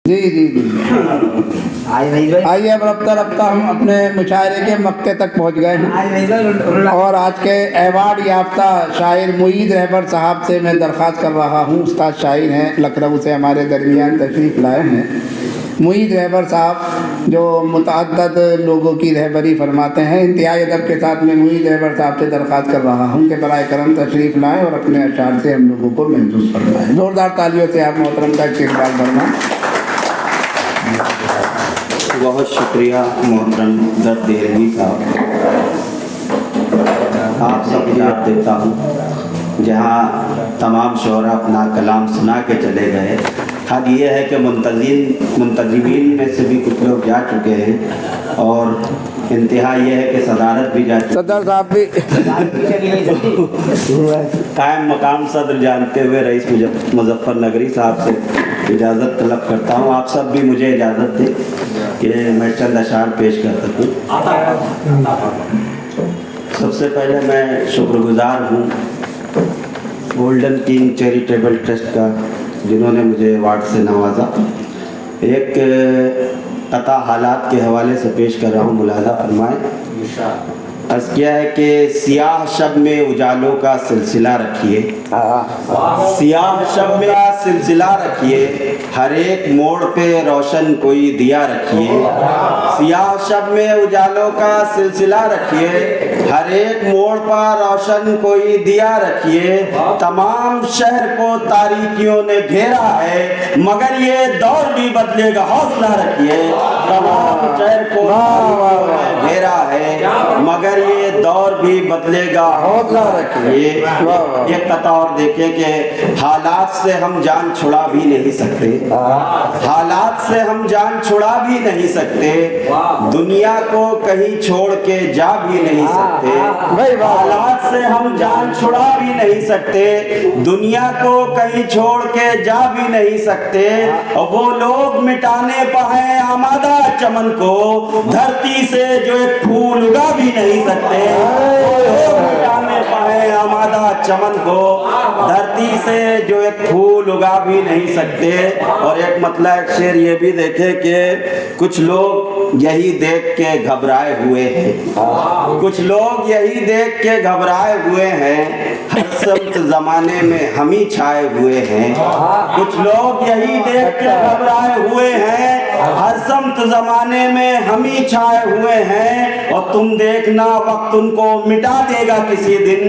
जी जी जी। आइए अब रफ्ता रफ्ता हम अपने मुशायरे के मक्के तक पहुंच गए हैं और आज के अवार्ड याफ्ता शायर मुईद रहबर साहब से मैं दरख्वास्त कर रहा हूँ। उस्ताद शायर हैं, लखनऊ से हमारे दरमियान तशरीफ़ लाए हैं। मुईद रहबर साहब जो मुतअद्दद लोगों की रहबरी फरमाते हैं। इंतहाई अदब के साथ मैं मुईद रहबर साहब से दरख्वास्त कर रहा हूँ कि बराए करम तशरीफ़ लाएँ और अपने अशार से हम लोगों को महसूस फरमाएँ। ज़ोरदार तालियों से आप मोहतरम का इस्तकबाल फरमाएँ। बहुत शुक्रिया मोहतरम दर्द देहलवी साहब, आप सब याद देता हूँ। जहाँ तमाम शोरा अपना कलाम सुना के चले गए, हाल ये है कि मुंतज़िमीन में से भी कुछ लोग जा चुके हैं और इंतहा ये है कि सदारत भी जा चुकी। सदर साहब भी कायम मकाम सदर जानते हुए रईस मुजफ्फरनगरी साहब से इजाज़त तलब करता हूँ। आप सब भी मुझे इजाज़त दें कि मैं चंद अशार पेश कर सकूँ। सबसे पहले मैं शुक्रगुजार हूँ गोल्डन किंग चैरिटेबल ट्रस्ट का, जिन्होंने मुझे अवार्ड से नवाजा। एक कता हालात के हवाले से पेश कर रहा हूँ, मुलाज़ा फरमाएँ। अर्ज़ किया है कि सियाह शब में उजालों का सिलसिला रखिए, सियाह शब में सिलसिला रखिए, हर एक मोड़ पे रोशन कोई दिया रखिए। सियाह शब में उजालों का सिलसिला रखिए, हर एक मोड़ पर रोशन कोई दिया रखिए। तमाम शहर को तारीकियों ने घेरा है, मगर ये दौर भी बदलेगा, हौसला रखिए। तमाम शहर को तारीकियों ने घेरा है, मगर ये दौर भी बदलेगा, हौसला रखिए। ये कता और देखें कि हालात से हम जान छुड़ा भी नहीं सकते, हालात से हम जान छुड़ा भी नहीं सकते, दुनिया को कहीं छोड़ के जा भी नहीं सकते। हालात से हम जान छुड़ा भी नहीं सकते, दुनिया को कहीं छोड़ के जा भी नहीं सकते। और वो लोग मिटाने पाए आमादा चमन को, धरती से जो एक फूल उगा भी नहीं सकते। मिटाने पाए आमादा चमन को, धरती से जो एक फूल उगा भी नहीं सकते। और एक मतलब एक शेर ये भी देखे कि कुछ लोग यही देख के घबराए हुए हैं, कुछ लोग यही देख के घबराए हुए हैं, हर समत जमाने में हम ही छाए हुए हैं। कुछ लोग यही देख के घबराए हुए हैं, हर समत जमाने में हम ही छाए हुए हैं। और तुम देखना वक्त उनको मिटा देगा किसी दिन,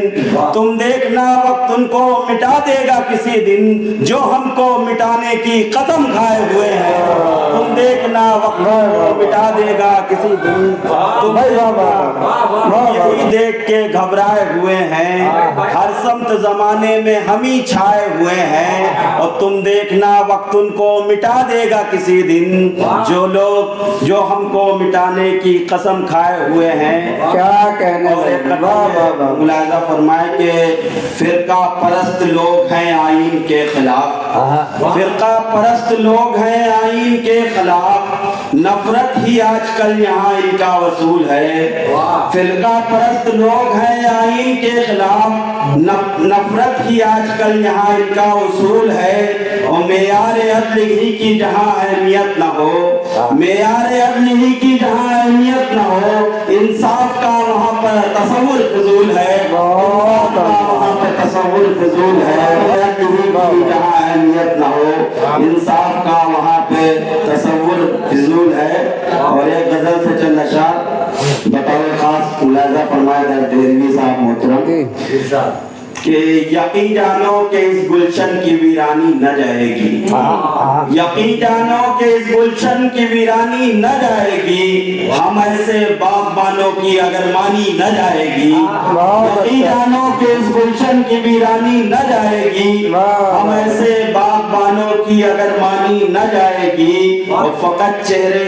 तुम देखना वक्त उनको मिटा देगा किसी दिन, जो हमको मिटाने की कसम खाए हुए हैं। तुम देखना वक्त उनको मिटा देगा किसी दिन, तुम यही देख के घबराए हुए हैं, हर समत जमाने में हम ही छाए हुए हैं। और तुम देखना वक्त उनको मिटा देगा किसी दिन, जो लोग जो हमको मिटाने की कसम खाए हुए हैं। क्या कहने मुलाज़ा फरमाए कि फिरका परस्त लोग हैं आईन के खिलाफ, फिरका परस्त लोग हैं आईन के खिलाफ, नफरत ही आजकल यहाँ इनका वसूल है। फिरका परस्त लोग हैं आईन के खिलाफ, नफरत ही आजकल यहाँ इनका वसूल है। और मेयारे अदल ही की जहाँ अहमियत न हो, मेयारे अदल ही की जहाँ अहमियत न हो, इंसाफ का वहाँ पर तसव्वुर फिजूल है, वहाँ पर तसव्वुर फिजूल है। जहाँ अहमियत न हो, इंसाफ का वहाँ पे तसव्वुर फिजूल है। और एक गजल से चंद अशार बताओ खास मुलाज़ा फरमाए दर्द देहलवी साहब मोहतरम कि यकीन जानो कि इस गुलशन की वीरानी न जाएगी, यकीन जानो कि इस गुलशन की वीरानी न जाएगी, हम ऐसे बागबानों की अगर मानी न जाएगी। यकीन जानो कि इस गुलशन की वीरानी न जाएगी, हम ऐसे बागबानों की अगर मानी न जाएगी। और फकत चेहरे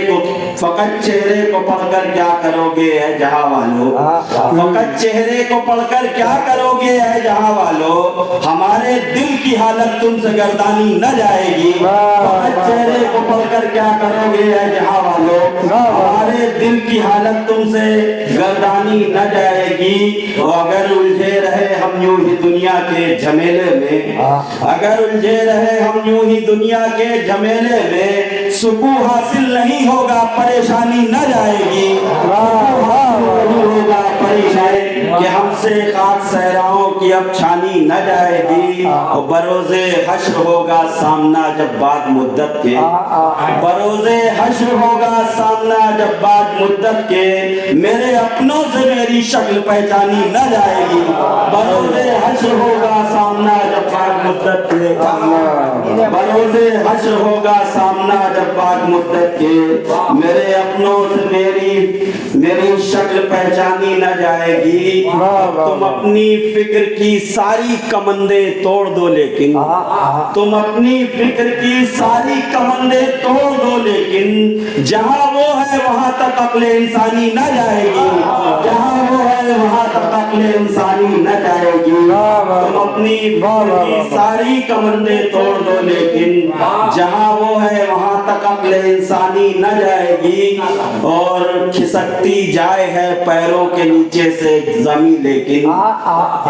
को पढ़कर क्या करोगे है जहां वालों, फकत चेहरे को पढ़कर क्या करोगे है जहां जहां वालों, हमारे दिल की हालत तुमसे गर्दानी न जाएगी। चेहरे को पढ़कर क्या करोगे जहां वालों, हमारे दिल की हालत तुमसे गर्दानी न जाएगी। और अगर उलझे रहे हम यूं ही दुनिया के झमेले में, अगर उलझे रहे हम यूं ही दुनिया के झमेले में, सुकून हासिल नहीं होगा, परेशानी न जाएगी। होगा परेशानी कि हमसे खाक सहराओं की अब छानी न जाएगी। और बरोज़े हश्र होगा सामना जब बाद मुद्दत के, बरोज़े हश्र होगा सामना जब बाद मुद्दत के, मेरे अपनों से मेरी शक्ल पहचानी न जाएगी। बरोज़े हश्र होगा सामना जब बाद मुद्दत के, बरोज़े हश्र होगा सामना जब बाद मुद्दत के, मेरे अपनों से मेरी शक्ल पहचानी न जाएगी। तुम अपनी फिक्र की सारी कमंदे तोड़ दो लेकिन, तुम अपनी फिक्र की सारी कमंदे तोड़ दो लेकिन, जहां वो है वहां तक अक्ले इंसानी न जाएगी। जहां वो है वहां तक अक्ले इंसानी न जाएगी। तुम अपनी फिक्र की सारी कमंदे तोड़ दो लेकिन, जहां वो है वहां तक अक्ले इंसानी न जाएगी। और खिसकती जाए है पैरों के नीचे से जमीन लेकिन,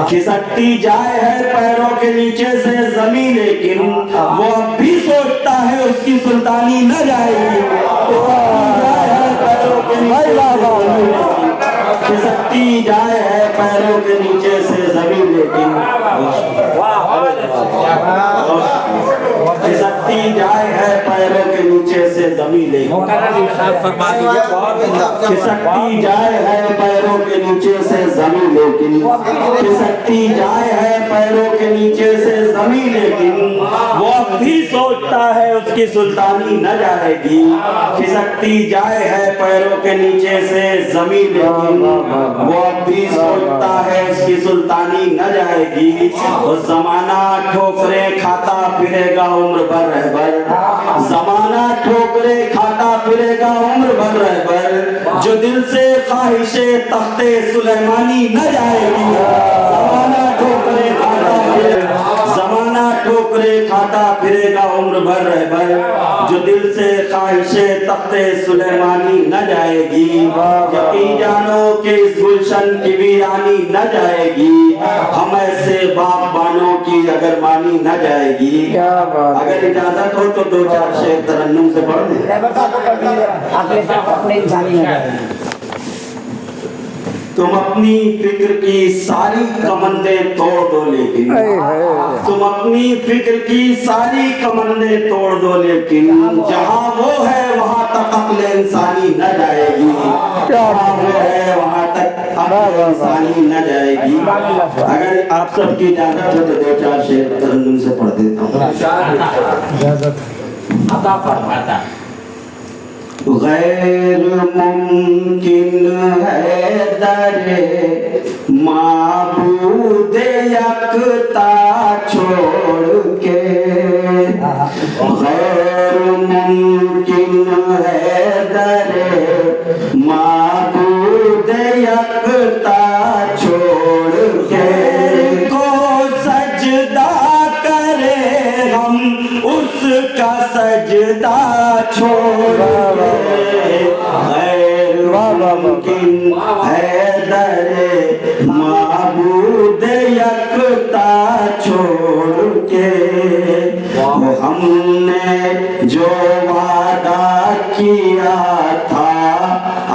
खिसकती जाए है पैरों के नीचे से जमीन लेकिन, वो अब भी सोचता है उसकी सुल्तानी न जाएगी। खिसकती जाए है पैरों के नीचे से जमीन लेकिन, खिसकती जाए है पैरों के नीचे से जमीन लेकिन, खिसकती जाए है पैरों के नीचे से जमीन लेकिन, खिसकती जाए है पैरों के नीचे से जमीन लेकिन, वो अब भी सोचता है उसकी सुल्तानी न जाएगी। खिसकती जाए है पैरों के नीचे से जमीन लेकिन, वो अब भी सोचता है उसकी सुल्तानी न जाएगी। और जमाना ठोकरे खाता फिरेगा उम्र भर रहबर, जमाना ठोकरे खाता फिरेगा उम्र भर रहबर, जो दिल से ख्वाहिशे तख्ते सुलेमानी न जाएगी। जमाना ठोकरे खाता फिरेगा, जमाना ठोकरे खाता फिरेगा उम्र भर रहबर, जो दिल से ख्वाहिशे तख्ते सुलेमानी न जाएगी। यकीन जानो कि इस गुलशन की वीरानी न जाएगी, हम ऐसे बागबानों की अगर मानी न जाएगी। अगर इजाजत हो तो 2-4 शेर तरन्नुम से पढ़ दें। तुम अपनी फिक्र की सारी कमंदे तोड़ दो लेकिन, तुम अपनी फिक्र की सारी कमंदे तोड़ दो लेकिन, जहां वो है वहां तक अक्ल इंसानी न जाएगी। जहां वो है वहां तक अक्ल इंसानी न जाएगी। अगर आप सबकी इजाजत हो तो 2-4 शेर तरन्नुम से पढ़ देता हूँ। गैर मुमकिन है दरे माबूद यकता छोड़ के, गैर मुमकिन है दरे माबूद यकता छोड़ के, को सजदा करे हम उसका सजदा छोड़, मुमकिन है दरे माबूद यकता छोड़ के, हमने जो वादा किया था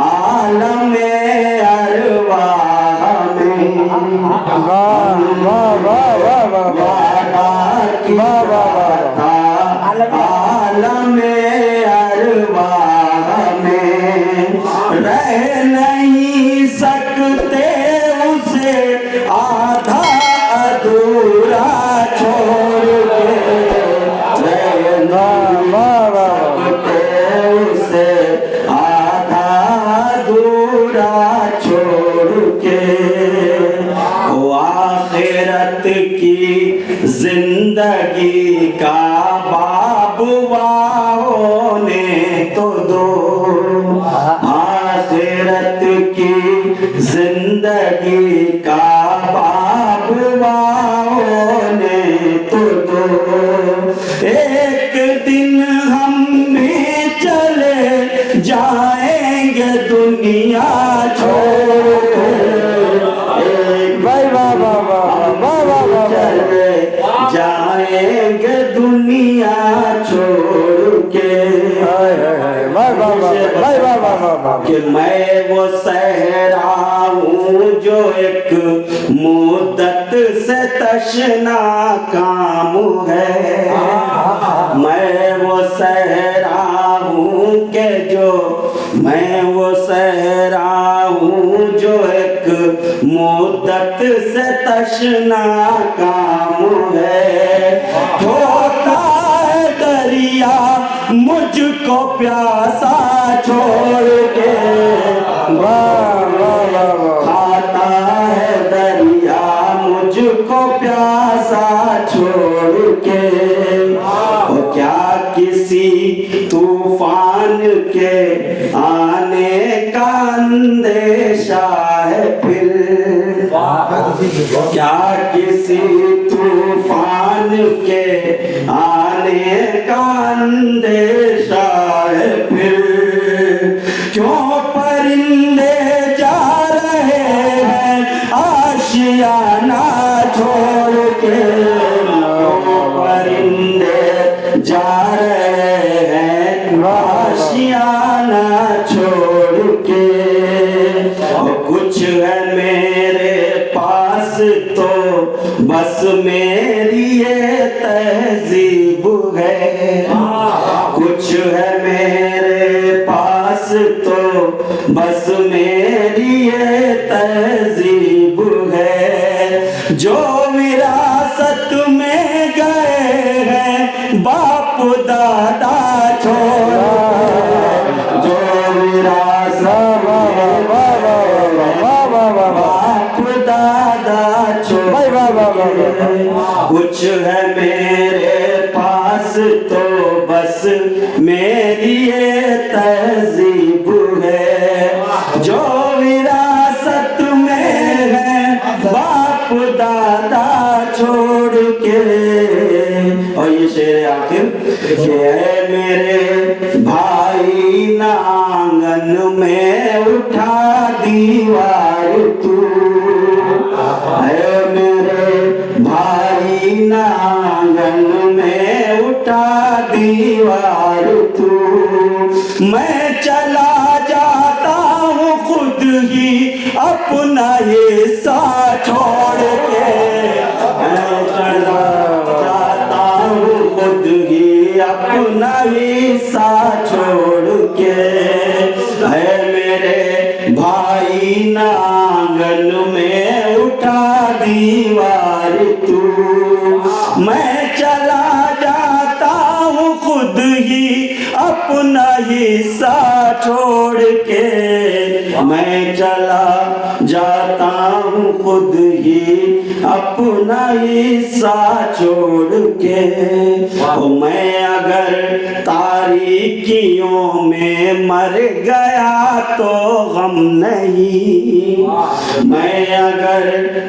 आलमे अरवाह में, वादा किया था आलमे अरवाह में, रह नहीं सकते उसे आधा अधूरा छोड़ के, रह नहीं सकते उसे आधा अधूरा छोड़ के। वो आखिरत की जिंदगी का बाबुआ होने तो दो, आखिरत की जिंदगी का बाबुआ वाह वाह वाह वाह वाह। कि मैं वो सहरा हूँ जो एक मुद्दत से तशना काम है। मैं वो सहरा हूँ के जो मैं वो सहरा हूँ जो एक मुद्दत से तशना काम है। होता है दरिया मुझको प्यासा छोड़ के, वाह वाह वाह वाह। खाता है दरिया मुझको प्यासा छोड़ के। वो क्या किसी तूफान के आने का अंदेशा है फिर, क्या किसी तूफान के आने का अंदेशा है फिर। क्यों परिंदे जा रहे हैं आशियाना छोड़ के, क्यों परिंदे जा रहे हैं आशियाना छोड़ के। और कुछ है मेरे पास तो बस मेरी ये तहजीब है, कुछ है मेरे पास तो बस मेरी ये तहजीब है। जो विरासत में गए हैं बाप दादा छोड़, जो विरासत में बाप दादा छोड़, कुछ है मेरे पास तो बस मेरी ये तहजीब है। जो विरासत में है बाप दादा छोड़ के। और ये शेर आखिर कि है मेरे भाई ना आंगन में उठा दीवार तू, है मेरे भाई ना आंगन में उठा दीवार तू। मैं चला जाता हूँ खुद ही अपना हिस्सा छोड़ के, मैं चला जाता हूँ खुद ही अपना हिस्सा छोड़ के। है मेरे भाई ना आंगन में उठा दीवार तू, मैं चला जाता हूँ खुद ही अपना हिस्सा छोड़ के। मैं चला जाता हूँ खुद ही अपना हिस्सा छोड़ के। ओ मैं अगर तारीकियों में मर गया तो गम नहीं, मैं अगर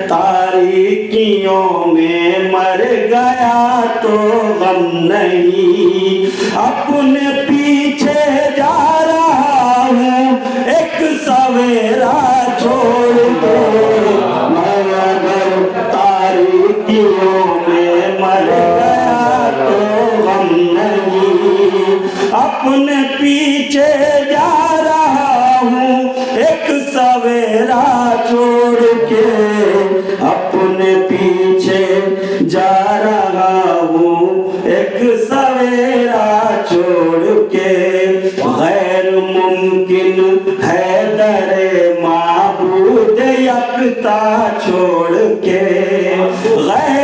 तारीकियों में मर गया तो गम नहीं। अपने पीछे जा रहा हूँ एक सवेरा छोड़ के, मैं अगर तारीकियों में मर गया तो गम नहीं। अपने पीछे जा रहा हूँ एक सवेरा छोड़ के, अपने पीछे जा रहा हूँ एक सवेरा छोड़ के। गैर मुमकिन है दरे माबूद यकता छोड़ के, गैर